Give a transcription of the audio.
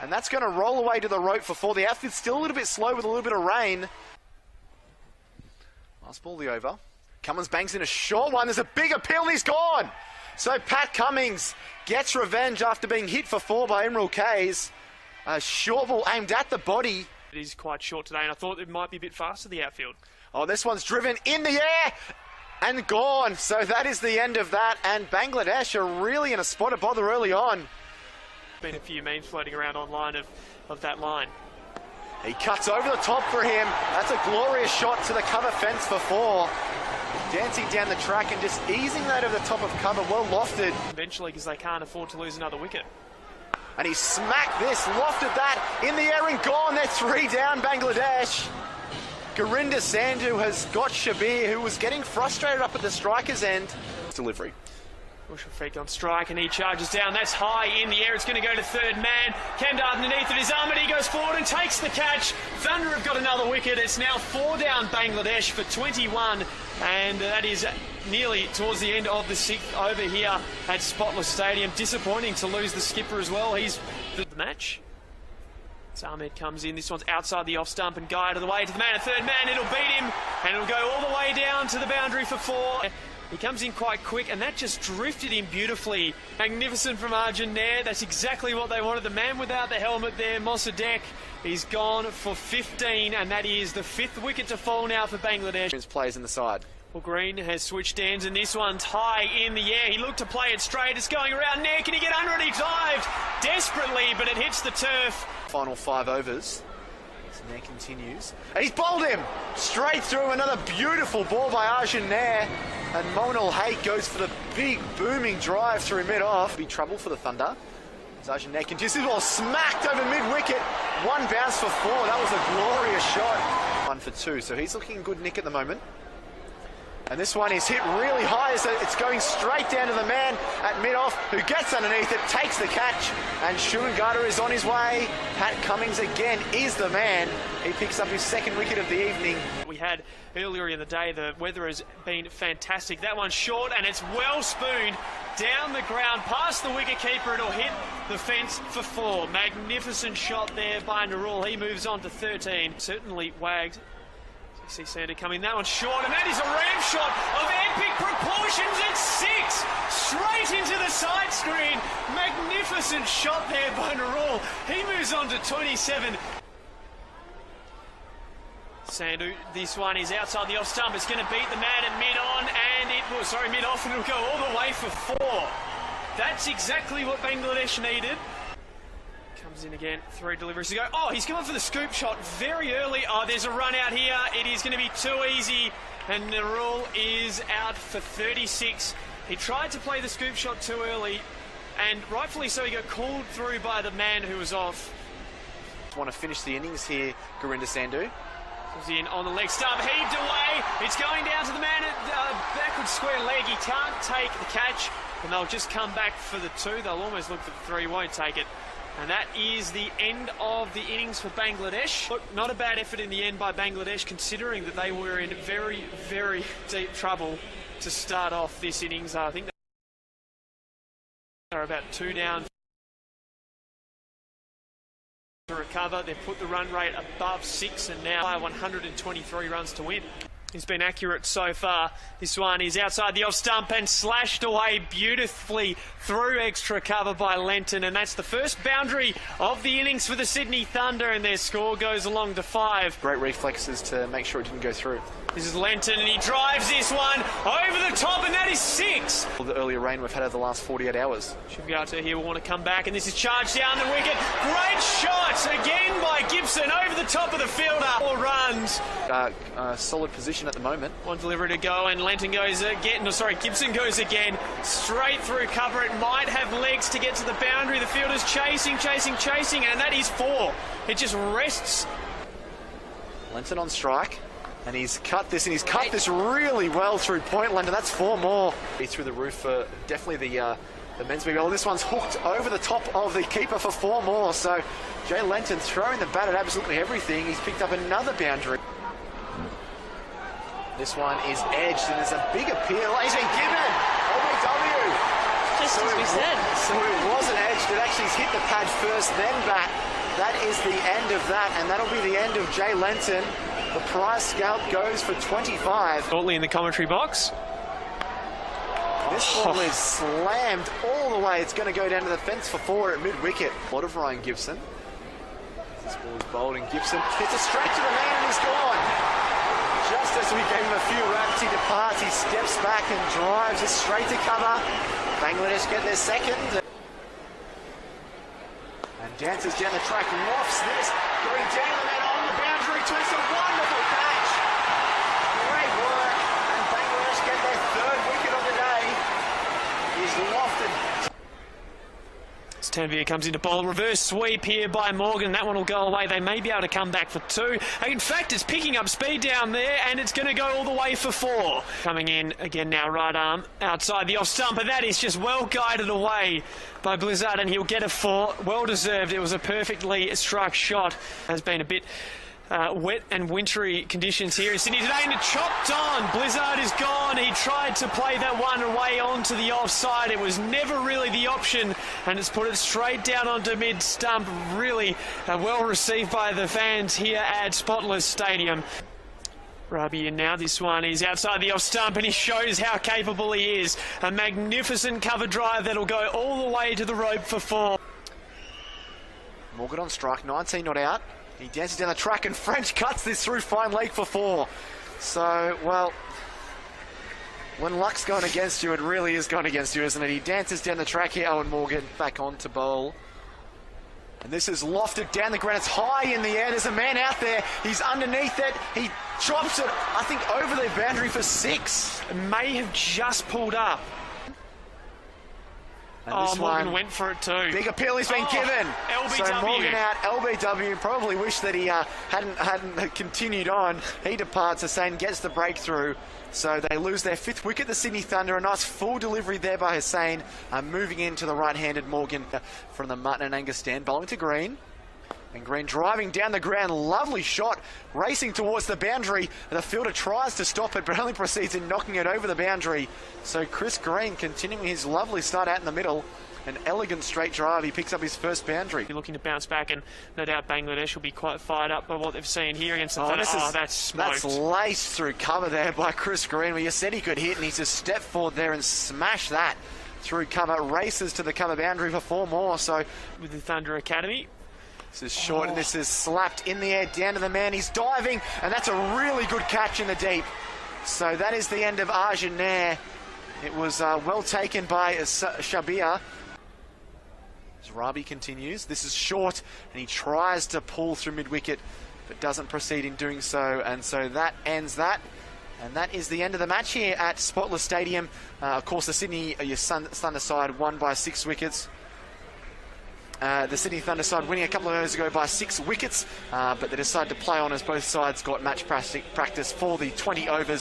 And that's going to roll away to the rope for 4. The outfit's still a little bit slow with a little bit of rain. Last ball the over. Cummins bangs in a short one. There's a big appeal and he's gone. So Pat Cummins gets revenge after being hit for 4 by Emerald Kays. A short ball aimed at the body. It is quite short today, and I thought it might be a bit faster, the outfield. Oh, this one's driven in the air and gone. So that is the end of that. And Bangladesh are really in a spot of bother early on. Been a few memes floating around online of that line. He cuts over the top for him. That's a glorious shot to the cover fence for 4. Dancing down the track and just easing that over the top of cover, well lofted. Eventually, because they can't afford to lose another wicket. And he smacked this, lofted that, in the air and gone. They're 3 down, Bangladesh. Gurinder Sandhu has got Shabir, who was getting frustrated up at the striker's end. Delivery. Mushfiq on strike and he charges down. That's high in the air. It's going to go to third man. Kemdar underneath it is Ahmed. He goes forward and takes the catch. Thunder have got another wicket. It's now 4 down Bangladesh for 21. And that is nearly towards the end of the 6th over here at Spotless Stadium. Disappointing to lose the skipper as well. He's the match. So Ahmed comes in. This one's outside the off stump and guided the way to the man. A third man. It'll beat him and it'll go all the way down to the boundary for 4. He comes in quite quick, and that just drifted him beautifully. Magnificent from Arjun Nair. That's exactly what they wanted. The man without the helmet there, Mossadegh, he's gone for 15, and that is the 5th wicket to fall now for Bangladesh. Plays in the side. Well, Green has switched ends, and this one's high in the air. He looked to play it straight. It's going around Nair. Can he get under it? He dived desperately, but it hits the turf. Final 5 overs. Nair continues. And he's bowled him straight through. Another beautiful ball by Arjun Nair. And Monal Hake goes for the big booming drive through mid-off. Big trouble for the Thunder. As Arjun Nair continues. This ball smacked over mid-wicket. 1 bounce for 4. That was a glorious shot. 1 for 2. So he's looking in good nick at the moment. And this one is hit really high, so it's going straight down to the man at mid-off, who gets underneath it, takes the catch, and Shungada is on his way. Pat Cummins again is the man. He picks up his 2nd wicket of the evening. We had earlier in the day, the weather has been fantastic. That one's short, and it's well spooned down the ground, past the wicket-keeper. It'll hit the fence for 4. Magnificent shot there by Narul. He moves on to 13. Certainly wagged. You see Sander coming, that one's short, and that is a ramp shot of epic proportions at 6, straight into the side screen. Magnificent shot there by Narul. He moves on to 27. Sandhu, this one is outside the off stump. It's going to beat the man at mid-on, and mid-off, and it'll go all the way for 4. That's exactly what Bangladesh needed. Comes in again, 3 deliveries to go. Oh, he's coming for the scoop shot very early. Oh, there's a run out here. It is going to be too easy, and Narul is out for 36. He tried to play the scoop shot too early, and rightfully so, he got called through by the man who was off. Want to finish the innings here, Gurinder Sandhu. Comes in on the leg stump, heaved away. It's going down to the man at backward square leg. He can't take the catch, and they'll just come back for the 2. They'll almost look for the 3, won't take it. And that is the end of the innings for Bangladesh. Look, not a bad effort in the end by Bangladesh, considering that they were in very, very deep trouble to start off this innings. I think they're about 2 down to recover. They've put the run rate above 6 and now 123 runs to win. He's been accurate so far. This one is outside the off stump and slashed away beautifully through extra cover by Lenton, and that's the first boundary of the innings for the Sydney Thunder, and their score goes along to 5. Great reflexes to make sure it didn't go through. This is Lenton, and he drives this one over the top, and that is 6. All the earlier rain we've had over the last 48 hours. Shubgata here will want to come back, and this is charged down the wicket. Great shot again by Gibson over the top of the fielder. 4 runs. Solid position at the moment. 1 delivery to go, and Lenton goes again. No, sorry, Gibson goes again. Straight through cover. It might have legs to get to the boundary. The fielder's chasing, and that is 4. It just rests. Lenton on strike. And he's cut this, really well through Pointland, and that's 4 more. He's through the roof for definitely the men's big. Well, this one's hooked over the top of the keeper for 4 more. So Jay Lenton throwing the bat at absolutely everything. He's picked up another boundary. This one is edged, and there's a big appeal. AJ Gibbon, OBW. Just as we said. So it wasn't edged. It actually hit the pad first, then bat. that is the end of that, and that'll be the end of Jay Lenton. The prize scout goes for 25. Shortly in the commentary box. This ball is slammed all the way. It's going to go down to the fence for 4 at mid-wicket. A lot of Ryan Gibson. This ball is bowled, and Gibson hits it straight to the man, and he's gone. Just as we gave him a few raps, he departs. He steps back and drives it straight to cover. Bangladesh get their second. And dances down the track, lofts this, going down the man on the boundary. Twists a wonderful catch. Great work, and Bangladesh get their 3rd wicket of the day. He's lofted. Tanvir comes into bowl. Reverse sweep here by Morgan. That one will go away. They may be able to come back for 2. In fact, it's picking up speed down there, and it's going to go all the way for 4. Coming in again now, right arm outside the off stump, but that is just well guided away by Blizzard, and he'll get a 4. Well deserved. It was a perfectly struck shot. Has been a bit wet and wintry conditions here in Sydney today, and it chopped on. Blizzard is gone. He tried to play that one away onto the offside. It was never really the option, and it's put it straight down onto mid-stump. Really well received by the fans here at Spotless Stadium. Rabi in now. This one is outside the off-stump, and he shows how capable he is. A magnificent cover drive that'll go all the way to the rope for 4. Morgan on strike, 19 not out. He dances down the track, and French cuts this through fine leg for 4. So, well, when luck's going against you, it really is going against you, isn't it? He dances down the track here, Owen Morgan, back on to bowl. And this is lofted down the ground. It's high in the air. There's a man out there. He's underneath it. He drops it, I think, over the boundary for 6. It may have just pulled up. And Morgan went for it too. Big appeal he's been given. LBW. So Morgan out, LBW. Probably wish that he hadn't continued on. He departs. Hussain gets the breakthrough. So they lose their 5th wicket, the Sydney Thunder. A nice full delivery there by Hussain. Moving into the right-handed Morgan from the Mutton and Angus stand. Bowling to Green. And Green driving down the ground. Lovely shot. Racing towards the boundary. The fielder tries to stop it, but only proceeds in knocking it over the boundary. So Chris Green continuing his lovely start out in the middle. An elegant straight drive. He picks up his first boundary. Looking to bounce back, and no doubt Bangladesh will be quite fired up by what they've seen here against the Thunder. That's smoked. That's laced through cover there by Chris Green. Well, you said he could hit, and he's just stepped forward there and smashed that through cover. Races to the cover boundary for 4 more. So with the Thunder Academy. This is short, and this is slapped in the air down to the man. He's diving, and that's a really good catch in the deep. So that is the end of Arjun Nair. It was well taken by Shabir. As Rabi continues, this is short, and he tries to pull through mid-wicket, but doesn't proceed in doing so, and so that ends that. And that is the end of the match here at Spotless Stadium. Of course, the Sydney Thunder side won by 6 wickets. The Sydney Thunder side winning a couple of hours ago by 6 wickets, but they decided to play on as both sides got match practice for the 20 overs.